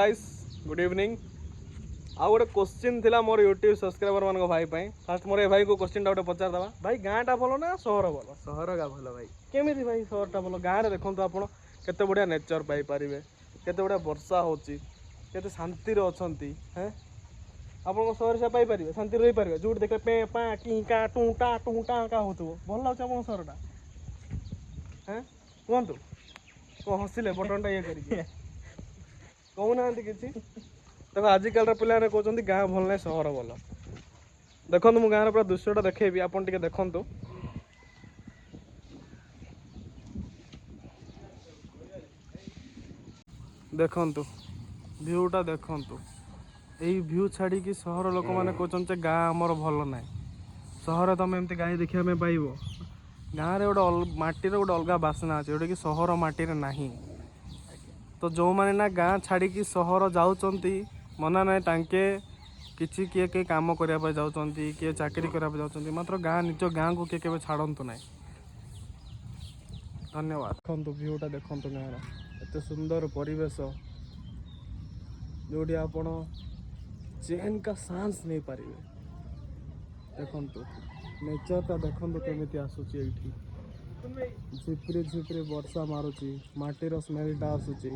guys good evening आ गोटे question थिला मोर YouTube subscriber मान भाई फास्ट मोर भाई को क्वेश्चन गोटे पचार दवा भाई गाँटा भल ना सहर भल सहर का भल भाई केमी भाई सहरटा भल गाँव में देखो आप केते बढ़िया नेचर पाइपर केते बढ़िया वर्षा होची केते शांति अच्छा हैं आप सहर से पाइपर शांति रही पारे जो देखे पे पा टी का टू टा का हो भल लगे आप सहरटा हैं कहतु कौन हसिले बटन टा ये कर कहूना कि देखो आजिकल पिला कहते गाँ भल ना सहर भल देखो मु गाँव पूरा दृश्यटा देखेबी आप देखु देखु भ्यूटा देखु यही भ्यू छाड़ी सहर लोक मैंने कहते गाँ आमर भल ना सहर तुम एमती गाई देखा पाइब गाँव में गोटे माटीर गोटे अलग बासना अच्छे जोटा कि सहर माटी ना तो जो मैंने ना गाँ छाड़ी सहर जाऊँच मना ना तांके किसी किए के काम करने जाऊँच किए चाकरी करने जाऊँच मात्र गाँ निज गाँ को किए छाड़ू ना धन्यवाद देखो भ्यूटा देखो गाँव एत सुंदर परिवेश जोटी आपण चैन का सांस नहीं पारे देखु नेचरटा देखु केमी आसूची ये झिपरी झिपरी वर्षा मारुची माटीर स्मेलटा आसूची